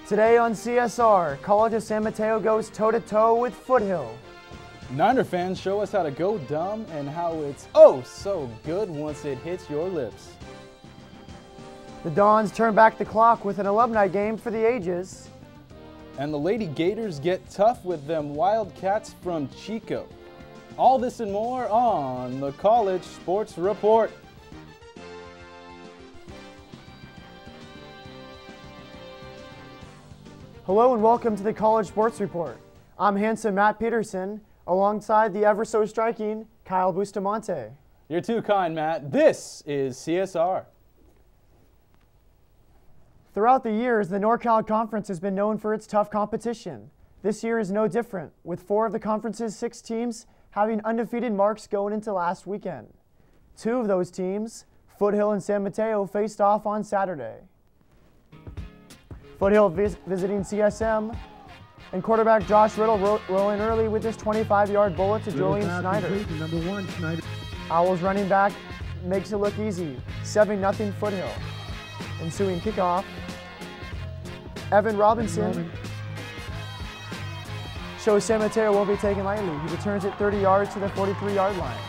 Today on CSR, College of San Mateo goes toe-to-toe with Foothill. Niner fans show us how to go dumb and how it's oh so good once it hits your lips. The Dons turn back the clock with an alumni game for the ages. And the Lady Gators get tough with them Wildcats from Chico. All this and more on the College Sports Report. Hello and welcome to the College Sports Report. I'm handsome Matt Peterson, alongside the ever so striking Kyle Bustamante. You're too kind, Matt. This is CSR. Throughout the years, the NorCal Conference has been known for its tough competition. This year is no different, with 4 of the conference's 6 teams having undefeated marks going into last weekend. 2 of those teams, Foothill and San Mateo, faced off on Saturday. Foothill visiting CSM, and quarterback Josh Riddle rolling early with his 25-yard bullet to Julian Snyder. Number 1, Snyder. Owls running back makes it look easy, 7-0 Foothill. Ensuing kickoff, Evan Robinson shows San Mateo won't be taken lightly. He returns it 30 yards to the 43-yard line.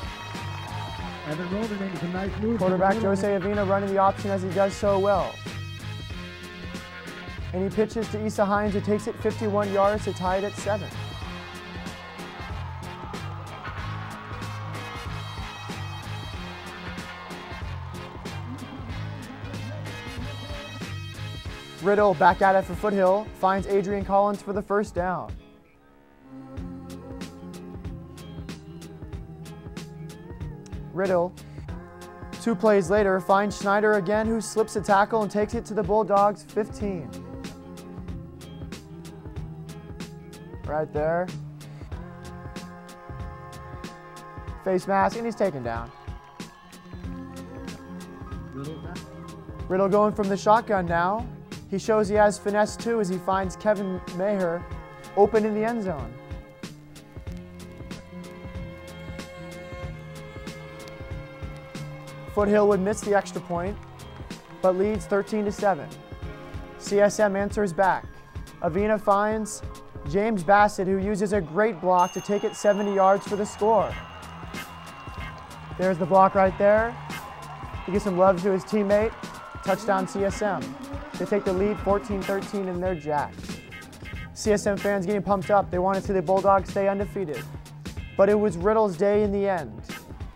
Evan Robinson makes a nice move. Quarterback Jose Avina running the option as he does so well. And he pitches to Issa Hines, who takes it 51 yards to tie it at 7. Riddle back at it for Foothill, finds Adrian Collins for the first down. Riddle, 2 plays later, finds Schneider again, who slips a tackle and takes it to the Bulldogs' 15. Right there. Face mask, and he's taken down. Riddle going from the shotgun now. He shows he has finesse too as he finds Kevin Maher open in the end zone. Foothill would miss the extra point, but leads 13-7. CSM answers back. Avina finds James Bassett, who uses a great block to take it 70 yards for the score. There's the block right there. He gives some love to his teammate. Touchdown CSM. They take the lead 14-13 and they're jacked. CSM fans getting pumped up. They want to see the Bulldogs stay undefeated. But it was Riddle's day in the end.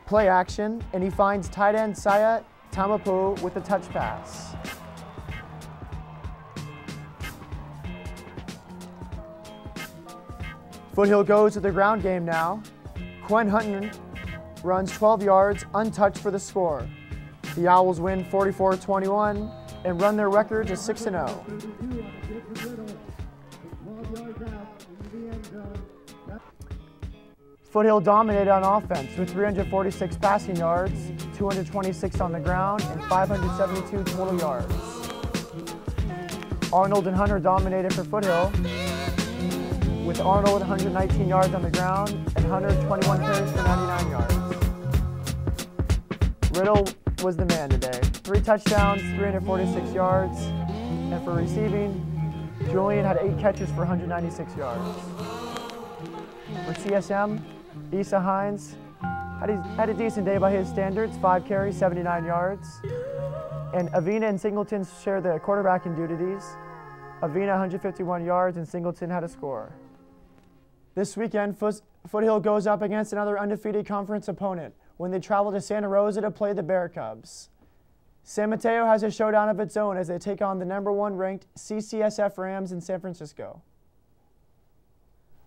Play action, and he finds tight end Saya Tamapu with a touch pass. Foothill goes to the ground game now. Quinn Hutton runs 12 yards untouched for the score. The Owls win 44-21 and run their record to 6-0. Foothill dominated on offense with 346 passing yards, 226 on the ground, and 572 total yards. Arnold and Hunter dominated for Foothill, with Arnold 119 yards on the ground and Hunter 21 carries for 99 yards. Riddle was the man today. 3 touchdowns, 346 yards, and for receiving, Julian had 8 catches for 196 yards. For CSM, Issa Hines had a decent day by his standards, 5 carries, 79 yards. And Avina and Singleton share the quarterbacking duties. Avina 151 yards and Singleton had a score. This weekend, Foothill goes up against another undefeated conference opponent when they travel to Santa Rosa to play the Bear Cubs. San Mateo has a showdown of its own as they take on the #1 ranked CCSF Rams in San Francisco.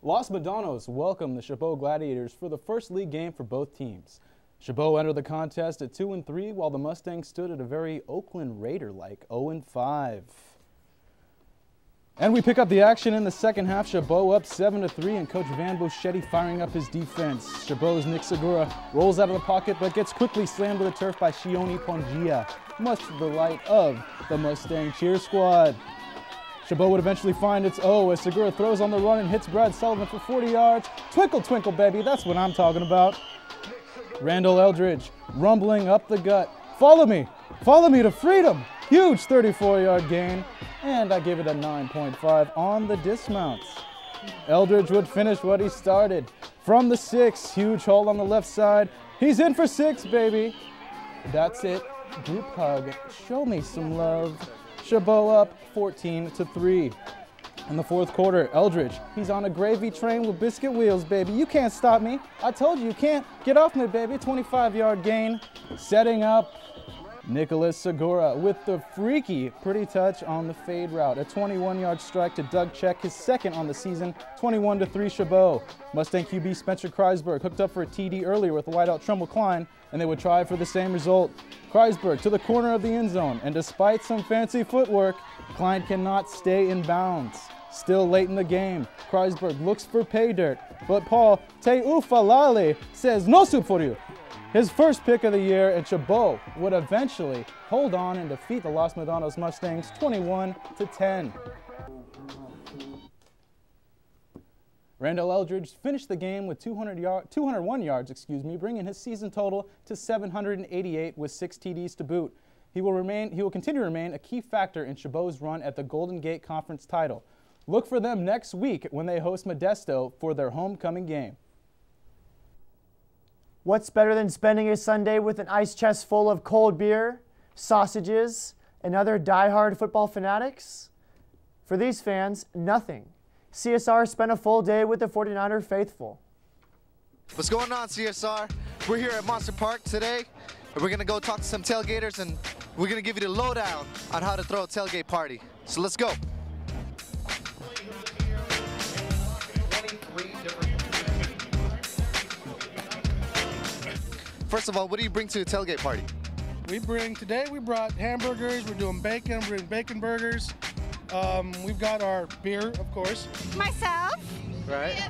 Los Medanos welcome the Chabot Gladiators for the first league game for both teams. Chabot entered the contest at 2-3, while the Mustangs stood at a very Oakland Raider-like 0-5. And we pick up the action in the second half. Chabot up 7-3, and Coach Van Boschetti firing up his defense. Chabot's Nick Segura rolls out of the pocket, but gets quickly slammed to the turf by Shioni Pongia, much to the delight of the Mustang cheer squad. Chabot would eventually find its O as Segura throws on the run and hits Brad Sullivan for 40 yards. Twinkle, twinkle, baby, that's what I'm talking about. Randall Eldridge rumbling up the gut. Follow me to freedom. Huge 34-yard gain. and I give it a 9.5 on the dismounts. Eldridge would finish what he started. From the 6, huge hole on the left side. He's in for 6, baby. That's it. Group hug. Show me some love. Chabot up 14-3. In the fourth quarter, Eldridge, he's on a gravy train with biscuit wheels, baby. You can't stop me. I told you can't. Get off me, baby. 25-yard gain. Setting up Nicholas Segura with the freaky pretty touch on the fade route. A 21-yard strike to Doug Check, his second on the season. 21-3 Chabot. Mustang QB Spencer Kreisberg hooked up for a TD earlier with wideout Trumbull Klein, and they would try for the same result. Kreisberg to the corner of the end zone, and despite some fancy footwork, Klein cannot stay in bounds. Still late in the game, Kreisberg looks for pay dirt, but Paul Teufalale says no soup for you. His first pick of the year, and Chabot would eventually hold on and defeat the Los Medanos Mustangs 21-10. Randall Eldridge finished the game with 201 yards, bringing his season total to 788 with 6 TDs to boot. He will continue to remain a key factor in Chabot's run at the Golden Gate Conference title. Look for them next week when they host Modesto for their homecoming game. What's better than spending a Sunday with an ice chest full of cold beer, sausages, and other die-hard football fanatics? For these fans, nothing. CSR spent a full day with the 49er faithful. What's going on, CSR? We're here at Monster Park today, and we're going to go talk to some tailgaters, and we're going to give you the lowdown on how to throw a tailgate party. So let's go. First of all, what do you bring to a tailgate party? Today we brought hamburgers, we're doing bacon, we're doing bacon burgers. We've got our beer, of course. Myself. Right.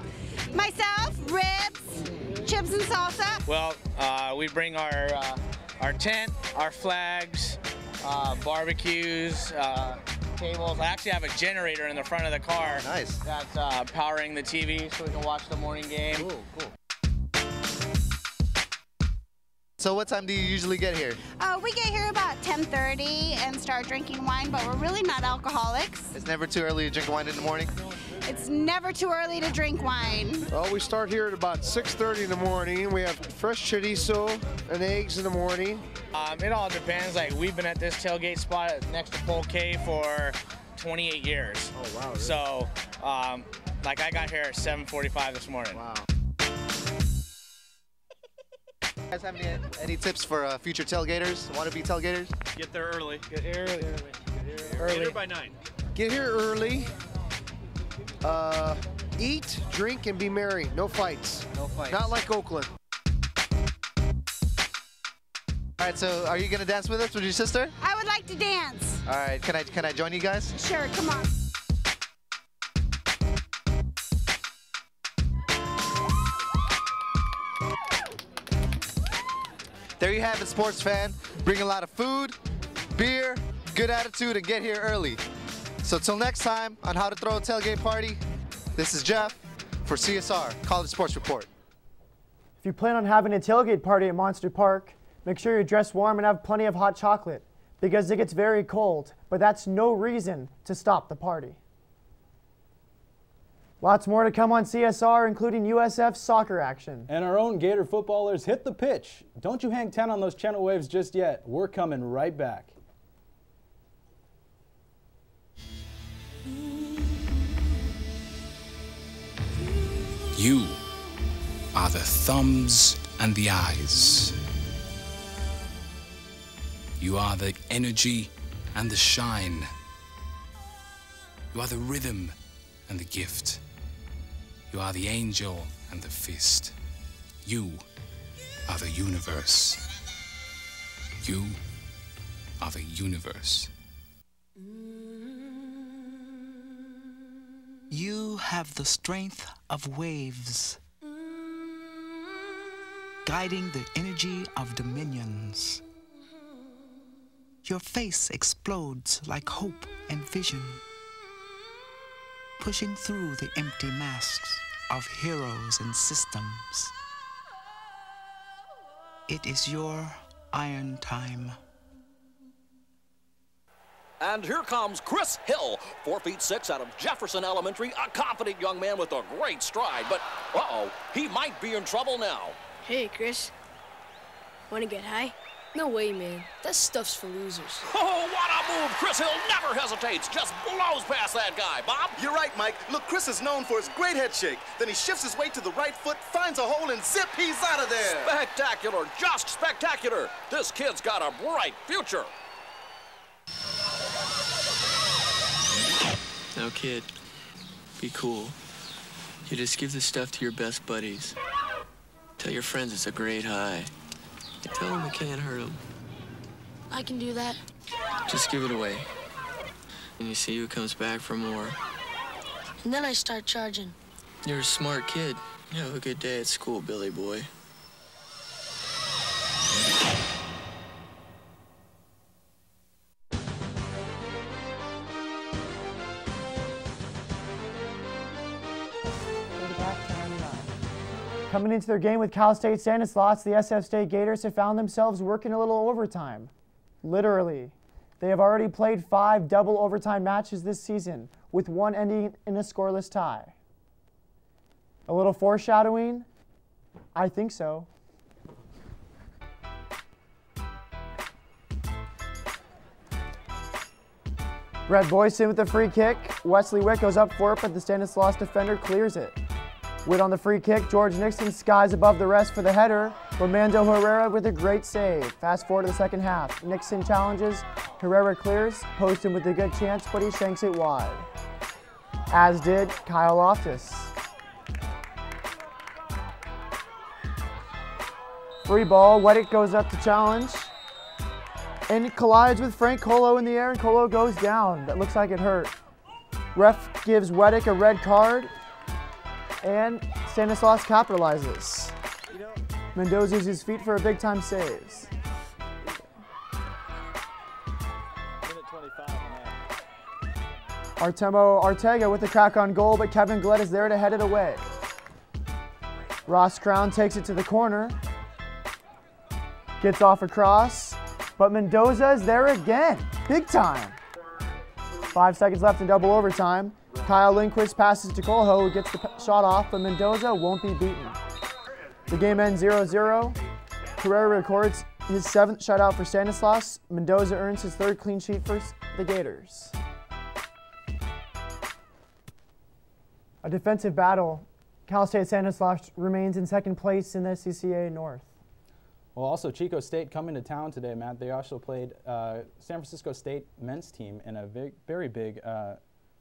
Myself, ribs, chips and salsa. Well, we bring our tent, our flags, barbecues, tables. I actually have a generator in the front of the car. Nice. That's powering the TV so we can watch the morning game. Cool, cool. So what time do you usually get here? We get here about 10:30 and start drinking wine, but we're really not alcoholics. It's never too early to drink wine in the morning? It's never too early to drink wine. Well, we start here at about 6:30 in the morning. We have fresh chorizo and eggs in the morning. It all depends. Like, we've been at this tailgate spot next to Pole K for 28 years. Oh, wow. Really? So, like, I got here at 7:45 this morning. Wow. You guys have any tips for future tailgaters, wannabe tailgaters? Get there early. Get here early. Get here by 9. Get here early. Eat, drink, and be merry. No fights. No fights. Not like Oakland. All right, so are you gonna dance with us with your sister? I would like to dance. All right, can I join you guys? Sure, come on. There you have it, sports fan. Bring a lot of food, beer, good attitude, and get here early. So till next time on How to Throw a Tailgate Party, this is Jeff for CSR, College Sports Report. If you plan on having a tailgate party at Monster Park, make sure you're dressed warm and have plenty of hot chocolate, because it gets very cold, but that's no reason to stop the party. Lots more to come on CSR, including USF soccer action. And our own Gator footballers hit the pitch. Don't you hang 10 on those channel waves just yet. We're coming right back. You are the thumbs and the eyes. You are the energy and the shine. You are the rhythm and the gift. You are the angel and the fist. You are the universe. You are the universe. You have the strength of waves, guiding the energy of dominions. Your face explodes like hope and vision, pushing through the empty masks of heroes and systems. It is your iron time. And here comes Chris Hill, 4 feet 6 out of Jefferson Elementary, a confident young man with a great stride. But, uh-oh, he might be in trouble now. Hey, Chris. Want to get high? No way, man. That stuff's for losers. Oh, what a move! Chris Hill never hesitates, just blows past that guy. Bob? You're right, Mike. Look, Chris is known for his great head shake. Then he shifts his weight to the right foot, finds a hole, and zip, he's out of there. Spectacular, just spectacular. This kid's got a bright future. Now, kid, be cool. You just give the stuff to your best buddies. Tell your friends it's a great high. Tell them it can't hurt them. I can do that. Just give it away. And you see who comes back for more. And then I start charging. You're a smart kid. You have a good day at school, Billy boy. Coming into their game with Cal State Stanislaus, the SF State Gators have found themselves working a little overtime. Literally. They have already played 5 double overtime matches this season, with one ending in a scoreless tie. A little foreshadowing? I think so. Brett Boyson with the free kick. Wesley Witt goes up for it, but the Stanislaus defender clears it. Witt on the free kick. George Nixon skies above the rest for the header. Romando Herrera with a great save. Fast forward to the second half. Nixon challenges. Herrera clears. Poston with a good chance, but he shanks it wide. As did Kyle Loftus. Free ball. Weddick goes up to challenge. And collides with Frank Colo in the air, and Colo goes down. That looks like it hurt. Ref gives Weddick a red card. And Stanislaus capitalizes. Mendoza uses his feet for a big-time saves. Artemo Arteaga with the crack on goal, but Kevin Glett is there to head it away. Ross Crown takes it to the corner. Gets off a cross, but Mendoza is there again. Big time. 5 seconds left in double overtime. Kyle Lindquist passes to Colho, who gets the shot off, but Mendoza won't be beaten. The game ends 0-0. Herrera records his 7th shutout for Stanislaus. Mendoza earns his 3rd clean sheet for the Gators. A defensive battle. Cal State Stanislaus remains in 2nd place in the CCA North. Well, also Chico State coming to town today, Matt. They also played San Francisco State men's team in a very big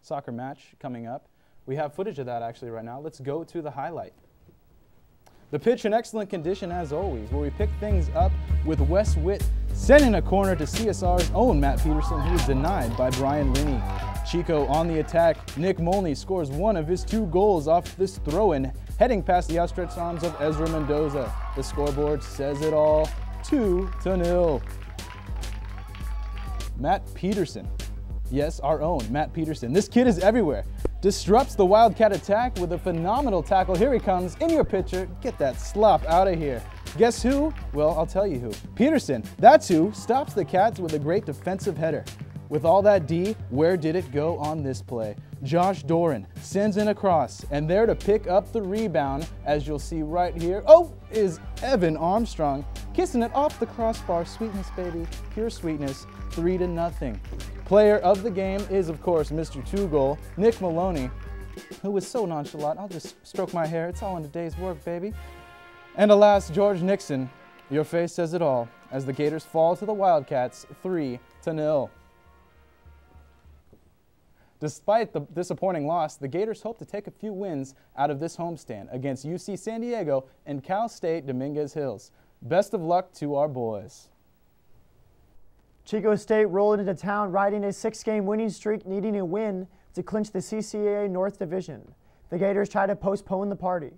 soccer match coming up. We have footage of that actually right now. Let's go to the highlight. The pitch in excellent condition as always, where we pick things up with Wes Witt sending a corner to CSR's own Matt Peterson, who was denied by Brian Linney. Chico on the attack. Nick Molney scores 1 of his 2 goals off this throw-in, heading past the outstretched arms of Ezra Mendoza. The scoreboard says it all, 2-0. Matt Peterson. Yes, our own Matt Peterson. This kid is everywhere. Disrupts the Wildcat attack with a phenomenal tackle. Here he comes in your picture. Get that slop out of here. Guess who? Well, I'll tell you who. Peterson, that's who, stops the Cats with a great defensive header. With all that D, where did it go on this play? Josh Doran sends in a cross, and there to pick up the rebound, as you'll see right here, is Evan Armstrong, kissing it off the crossbar. Sweetness, baby, pure sweetness, 3-0. Player of the game is, of course, Mr. 2-goal, Nick Maloney, who was so nonchalant. I'll just stroke my hair. It's all in a day's work, baby. And alas, George Nixon, your face says it all, as the Gators fall to the Wildcats 3-0. Despite the disappointing loss, the Gators hope to take a few wins out of this homestand against UC San Diego and Cal State Dominguez Hills. Best of luck to our boys. Chico State rolled into town riding a 6-game winning streak, needing a win to clinch the CCAA North Division. The Gators try to postpone the party.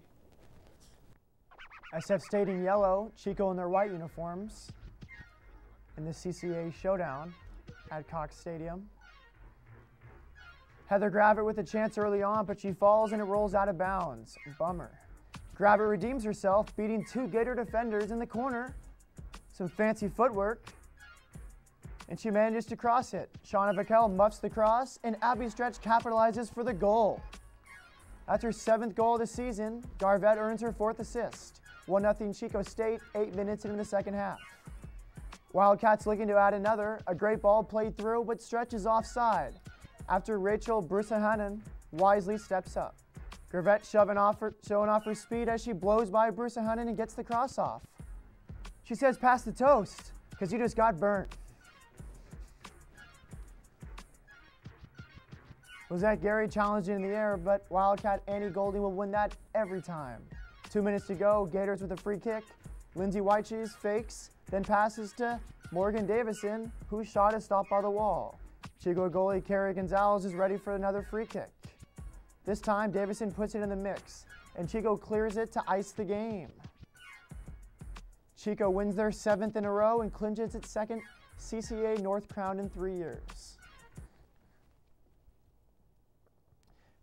SF State in yellow, Chico in their white uniforms in the CCAA showdown at Cox Stadium. Heather Gravitt with a chance early on, but she falls and it rolls out of bounds. Bummer. Gravitt redeems herself, beating 2 Gator defenders in the corner. Some fancy footwork. and she manages to cross it. Shauna Vaquel muffs the cross, and Abby Stretch capitalizes for the goal. That's her 7th goal of the season. Garvette earns her 4th assist. 1-0 Chico State, 8 minutes into the second half. Wildcats looking to add another. A great ball played through, but Stretch is offside. After Rachel Brusahanen wisely steps up. Garvette showing off her speed as she blows by Brusahanen and gets the cross off. She says, "Pass the toast, because you just got burnt." Lizette Gary challenged in the air, but Wildcat Annie Golding will win that every time. 2 minutes to go, Gators with a free kick. Lindsay Whitecheese fakes, then passes to Morgan Davison, whose shot is stopped by the wall. Chico goalie Carrie Gonzalez is ready for another free kick. This time, Davison puts it in the mix, and Chico clears it to ice the game. Chico wins their 7th in a row and clinches its 2nd CCA North crown in 3 years.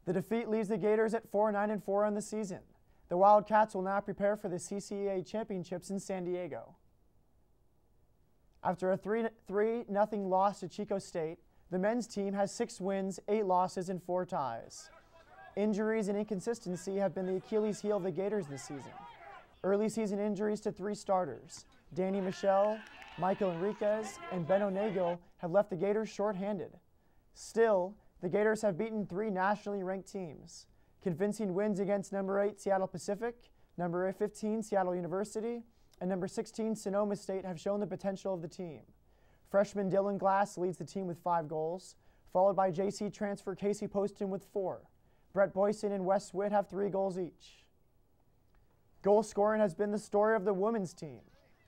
The defeat leaves the Gators at 4-9-4 on the season. The Wildcats will now prepare for the CCA Championships in San Diego. After a 3-0 loss to Chico State, the men's team has 6 wins, 8 losses, and 4 ties. Injuries and inconsistency have been the Achilles heel of the Gators this season. Early season injuries to 3 starters, Danny Michelle, Michael Enriquez, and Ben Onego, have left the Gators shorthanded. Still, the Gators have beaten 3 nationally ranked teams. Convincing wins against number 8 Seattle Pacific, number 15 Seattle University, and number 16 Sonoma State have shown the potential of the team. Freshman Dylan Glass leads the team with 5 goals, followed by JC transfer Casey Poston with 4. Brett Boyson and Wes Witt have 3 goals each. Goal scoring has been the story of the women's team.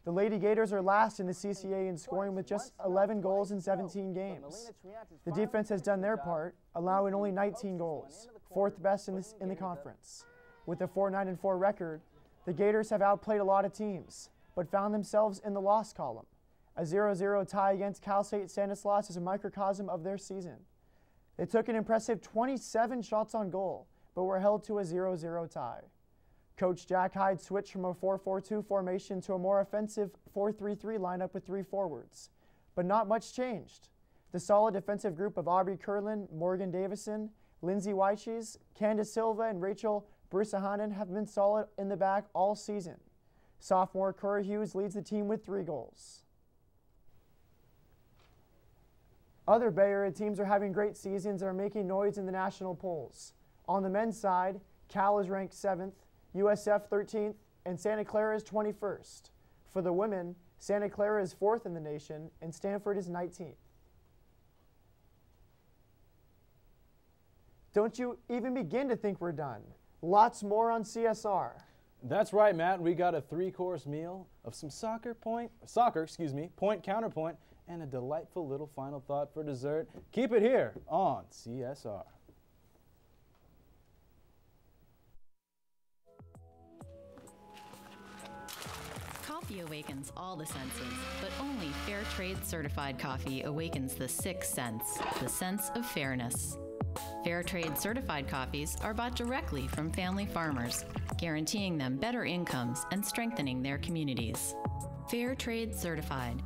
The Lady Gators are last in the CCA in scoring with just 11 goals in 17 games. The defense has done their part, allowing only 19 goals, 4th best in the conference. With a 4-9-4 record, the Gators have outplayed a lot of teams, but found themselves in the loss column. A 0-0 tie against Cal State Stanislaus is a microcosm of their season. They took an impressive 27 shots on goal, but were held to a 0-0 tie. Coach Jack Hyde switched from a 4-4-2 formation to a more offensive 4-3-3 lineup with 3 forwards. But not much changed. The solid defensive group of Aubrey Curlin, Morgan Davison, Lindsay Whitecheese, Candace Silva, and Rachel Brusahanen have been solid in the back all season. Sophomore Corey Hughes leads the team with 3 goals. Other Bay Area teams are having great seasons and are making noise in the national polls. On the men's side, Cal is ranked 7th, USF 13th, and Santa Clara is 21st. For the women, Santa Clara is 4th in the nation, and Stanford is 19th. Don't you even begin to think we're done. Lots more on CSR. That's right, Matt. We got a 3-course meal of some point counterpoint, and a delightful little final thought for dessert. Keep it here on CSR. Coffee awakens all the senses, but only Fair Trade certified coffee awakens the 6th sense, the sense of fairness. Fair Trade certified coffees are bought directly from family farmers, guaranteeing them better incomes and strengthening their communities. Fair Trade certified.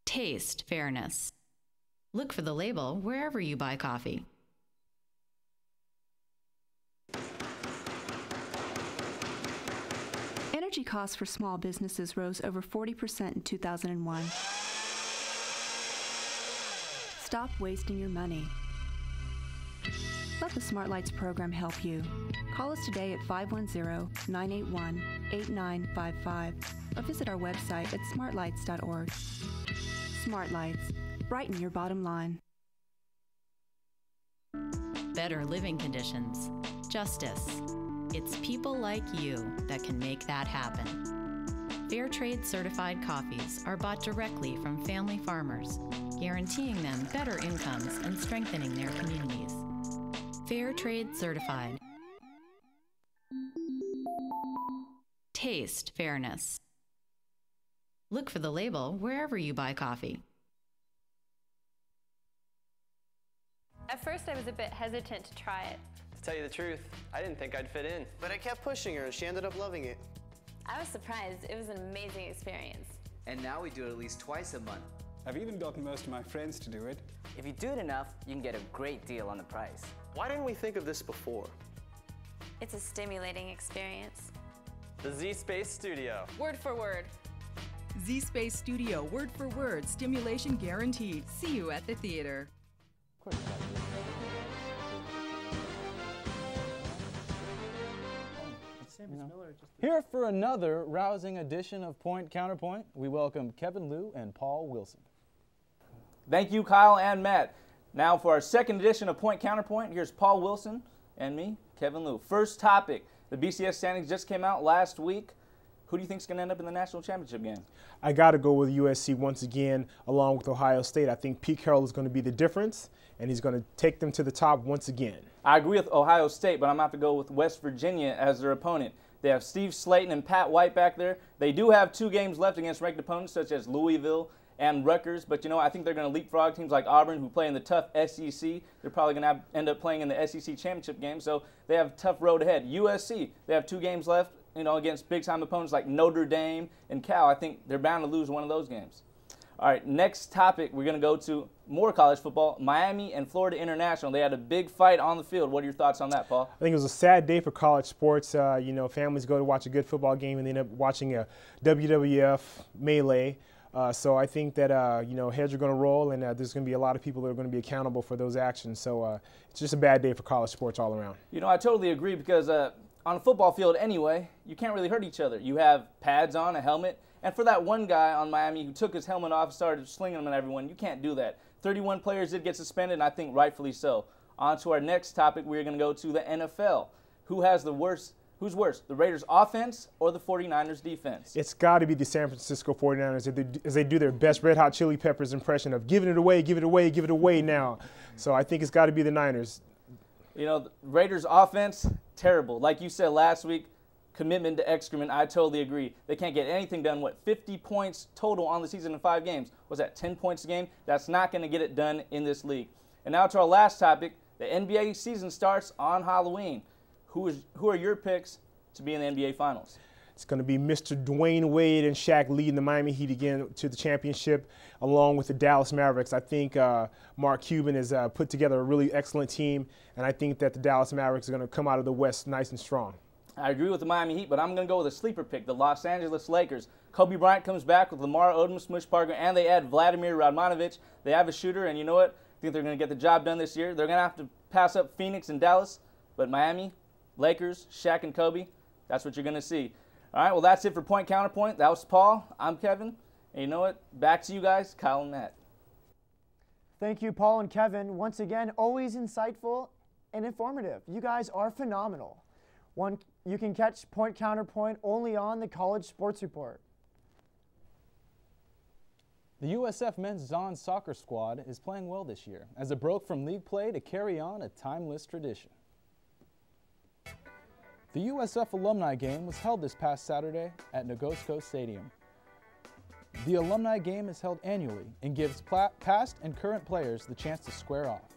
Taste fairness. Look for the label wherever you buy coffee. Energy costs for small businesses rose over 40% in 2001. Stop wasting your money. Let the Smart Lights program help you. Call us today at 510-981-8955 or visit our website at smartlights.org. Smart Lights. Brighten your bottom line. Better living conditions. Justice. It's people like you that can make that happen. Fair Trade certified coffees are bought directly from family farmers, guaranteeing them better incomes and strengthening their communities. Fair Trade certified. Taste fairness. Look for the label wherever you buy coffee. At first, I was a bit hesitant to try it. To tell you the truth, I didn't think I'd fit in. But I kept pushing her, and she ended up loving it. I was surprised. It was an amazing experience. And now we do it at least twice a month. I've even gotten most of my friends to do it. If you do it enough, you can get a great deal on the price. Why didn't we think of this before? It's a stimulating experience. The Z-Space Studio. Word for word. Z-Space Studio, word for word, stimulation guaranteed. See you at the theater. Here for another rousing edition of Point Counterpoint, we welcome Kevin Liu and Paul Wilson. Thank you, Kyle and Matt. Now for our second edition of Point Counterpoint, here's Paul Wilson and me, Kevin Liu. First topic, the BCS standings just came out last week. Who do you think is going to end up in the national championship game? I got to go with USC once again, along with Ohio State. I think Pete Carroll is going to be the difference, and he's going to take them to the top once again. I agree with Ohio State, but I'm going to have to go with West Virginia as their opponent. They have Steve Slayton and Pat White back there. They do have 2 games left against ranked opponents such as Louisville and Rutgers, but you know, I think they're going to leapfrog teams like Auburn who play in the tough SEC. They're probably going to end up playing in the SEC championship game, so they have a tough road ahead. USC, they have 2 games left, you know, against big-time opponents like Notre Dame and Cal. I think they're bound to lose one of those games. All right, next topic, we're going to go to more college football. Miami and Florida International. They had a big fight on the field. What are your thoughts on that, Paul? I think it was a sad day for college sports. You know, families go to watch a good football game and they end up watching a WWF melee. So I think that, you know, heads are going to roll, and there's going to be a lot of people that are going to be accountable for those actions. So it's just a bad day for college sports all around. You know, I totally agree because on a football field anyway, you can't really hurt each other. You have pads on, a helmet, and for that one guy on Miami who took his helmet off and started slinging them at everyone, you can't do that. 31 players did get suspended, and I think rightfully so. On to our next topic, we're going to go to the NFL. Who has the worst? Who's worse, the Raiders' offense or the 49ers' defense? It's got to be the San Francisco 49ers as they do their best Red Hot Chili Peppers impression of giving it away, give it away, give it away now. So I think it's got to be the Niners. You know, the Raiders' offense, terrible. Like you said last week, commitment to excrement, I totally agree. They can't get anything done. What, 50 points total on the season in 5 games? Was that 10 points a game? That's not going to get it done in this league. And now to our last topic, the NBA season starts on Halloween. Who are your picks to be in the NBA Finals? It's going to be Mr. Dwayne Wade and Shaq leading the Miami Heat again to the championship, along with the Dallas Mavericks. I think Mark Cuban has put together a really excellent team, and I think that the Dallas Mavericks are going to come out of the West nice and strong. I agree with the Miami Heat, but I'm going to go with a sleeper pick, the Los Angeles Lakers. Kobe Bryant comes back with Lamar Odom, Smush Parker, and they add Vladimir Radmanovic. They have a shooter, and you know what? I think they're going to get the job done this year. They're going to have to pass up Phoenix and Dallas, but Miami, Lakers, Shaq, and Kobe, that's what you're going to see. All right, well, that's it for Point Counterpoint. That was Paul. I'm Kevin. And you know what? Back to you guys, Kyle and Matt. Thank you, Paul and Kevin. Once again, always insightful and informative. You guys are phenomenal. You can catch Point Counterpoint only on the College Sports Report. The USF men's Zon soccer squad is playing well this year as it broke from league play to carry on a timeless tradition. The USF alumni game was held this past Saturday at Nagosco Stadium. The alumni game is held annually and gives past and current players the chance to square off.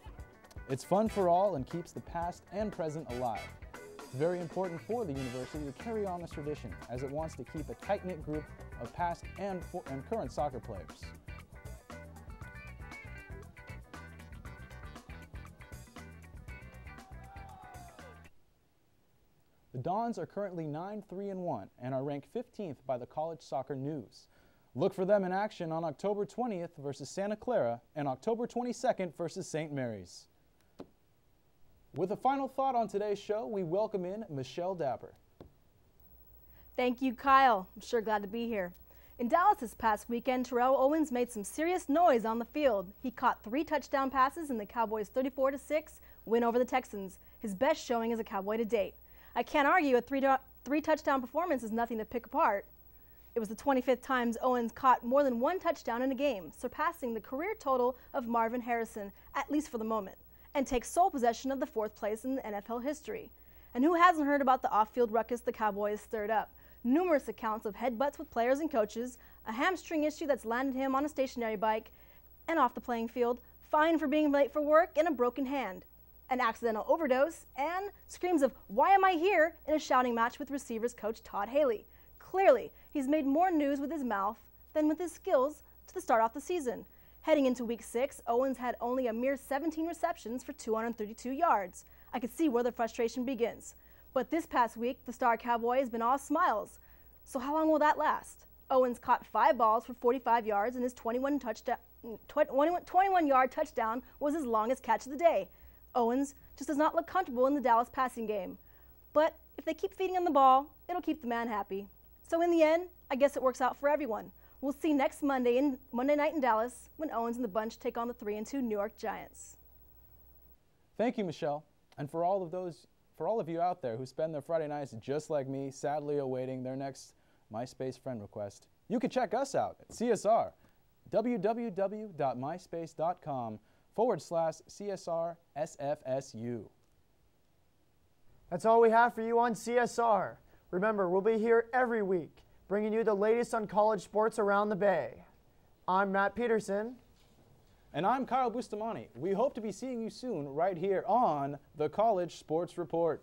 It's fun for all and keeps the past and present alive. It's very important for the university to carry on this tradition as it wants to keep a tight-knit group of past and current soccer players. The Dons are currently 9-3-1 and are ranked 15th by the College Soccer News. Look for them in action on October 20th versus Santa Clara and October 22nd versus St. Mary's. With a final thought on today's show, we welcome in Michelle Dapper. Thank you, Kyle. I'm sure glad to be here. In Dallas this past weekend, Terrell Owens made some serious noise on the field. He caught 3 touchdown passes in the Cowboys' 34-6 win over the Texans, his best showing as a Cowboy to date. I can't argue a three touchdown performance is nothing to pick apart. It was the 25th time Owens caught more than 1 touchdown in a game, surpassing the career total of Marvin Harrison, at least for the moment, and takes sole possession of the 4th place in the NFL history. And who hasn't heard about the off-field ruckus the Cowboys stirred up? Numerous accounts of headbutts with players and coaches, a hamstring issue that's landed him on a stationary bike and off the playing field, fined for being late for work, and a broken hand, an accidental overdose, and screams of "Why am I here?" in a shouting match with receivers coach Todd Haley. Clearly, he's made more news with his mouth than with his skills to start off the season. Heading into week 6, Owens had only a mere 17 receptions for 232 yards. I could see where the frustration begins. But this past week, the star Cowboy has been all smiles. So how long will that last? Owens caught 5 balls for 45 yards, and his 21-yard touchdown was his longest catch of the day. Owens just does not look comfortable in the Dallas passing game. But if they keep feeding him the ball, it'll keep the man happy. So in the end, I guess it works out for everyone. We'll see next Monday night in Dallas when Owens and the bunch take on the 3-2 New York Giants. Thank you, Michelle. And for all of you out there who spend their Friday nights just like me, sadly awaiting their next MySpace friend request, you can check us out at CSR, www.myspace.com/CSR SFSU. That's all we have for you on CSR. Remember, we'll be here every week, bringing you the latest on college sports around the Bay. I'm Matt Peterson. And I'm Kyle Bustamante. We hope to be seeing you soon right here on the College Sports Report.